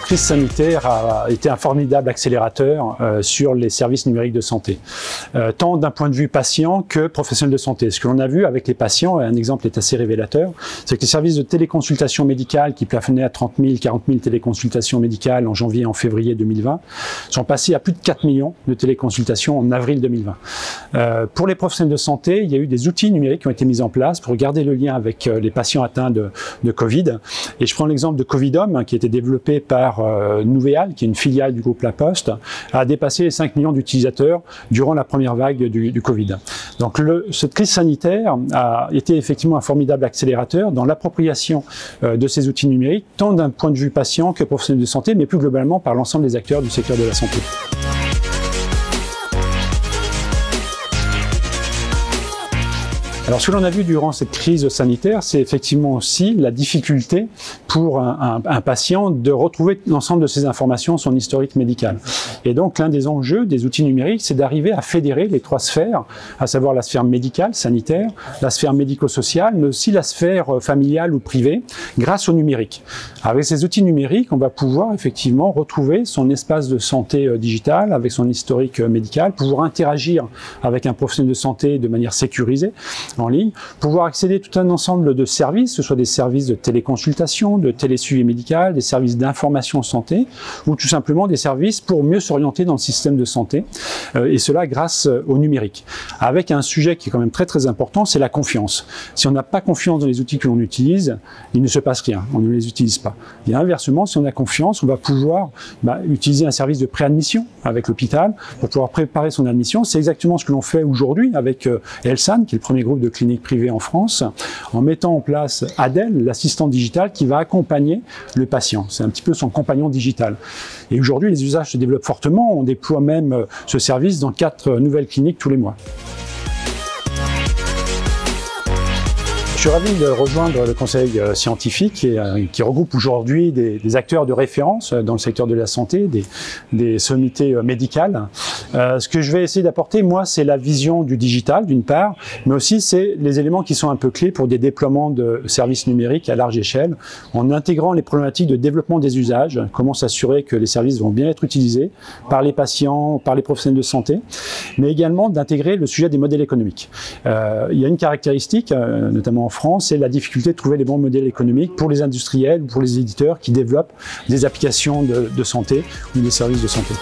crise sanitaire a été un formidable accélérateur sur les services numériques de santé, tant d'un point de vue patient que professionnel de santé. Ce que l'on a vu avec les patients, et un exemple est assez révélateur, c'est que les services de téléconsultation médicale qui plafonnaient à 30 000, 40 000 téléconsultations médicales en janvier et en février 2020 sont passés à plus de 4 millions de téléconsultations en avril 2020. Pour les professionnels de santé, il y a eu des outils numériques qui ont été mis en place pour garder le lien avec les patients atteints de Covid. Et je prends l'exemple de Covidom, qui a été développé par Nouvéal, qui est une filiale du groupe La Poste, a dépassé les 5 millions d'utilisateurs durant la première vague du Covid. Donc cette crise sanitaire a été effectivement un formidable accélérateur dans l'appropriation de ces outils numériques, tant d'un point de vue patient que professionnel de santé, mais plus globalement par l'ensemble des acteurs du secteur de la santé. Alors ce que l'on a vu durant cette crise sanitaire, c'est effectivement aussi la difficulté pour un patient de retrouver l'ensemble de ses informations, son historique médical. Et donc l'un des enjeux des outils numériques, c'est d'arriver à fédérer les trois sphères, à savoir la sphère médicale, sanitaire, la sphère médico-sociale, mais aussi la sphère familiale ou privée, grâce au numérique. Avec ces outils numériques, on va pouvoir effectivement retrouver son espace de santé digital, avec son historique médical, pouvoir interagir avec un professionnel de santé de manière sécurisée, en ligne, pouvoir accéder à tout un ensemble de services, que ce soit des services de téléconsultation, de télésuivi médical, des services d'information santé, ou tout simplement des services pour mieux s'orienter dans le système de santé, et cela grâce au numérique. Avec un sujet qui est quand même très très important, c'est la confiance. Si on n'a pas confiance dans les outils que l'on utilise, il ne se passe rien, on ne les utilise pas. Et inversement, si on a confiance, on va pouvoir utiliser un service de préadmission avec l'hôpital pour pouvoir préparer son admission. C'est exactement ce que l'on fait aujourd'hui avec Elsan, qui est le premier groupe de cliniques privées en France, en mettant en place Adèle, l'assistant digital qui va accompagner le patient. C'est un petit peu son compagnon digital. Et aujourd'hui, les usages se développent fortement. On déploie même ce service dans 4 nouvelles cliniques tous les mois. Je suis ravi de rejoindre le conseil scientifique qui regroupe aujourd'hui des acteurs de référence dans le secteur de la santé, des sommités médicales. Ce que je vais essayer d'apporter, moi, c'est la vision du digital, d'une part, mais aussi c'est les éléments qui sont un peu clés pour des déploiements de services numériques à large échelle, en intégrant les problématiques de développement des usages, comment s'assurer que les services vont bien être utilisés par les patients, par les professionnels de santé, mais également d'intégrer le sujet des modèles économiques. Il y a une caractéristique, notamment en France, c'est la difficulté de trouver les bons modèles économiques pour les industriels ou pour les éditeurs qui développent des applications de santé ou des services de santé.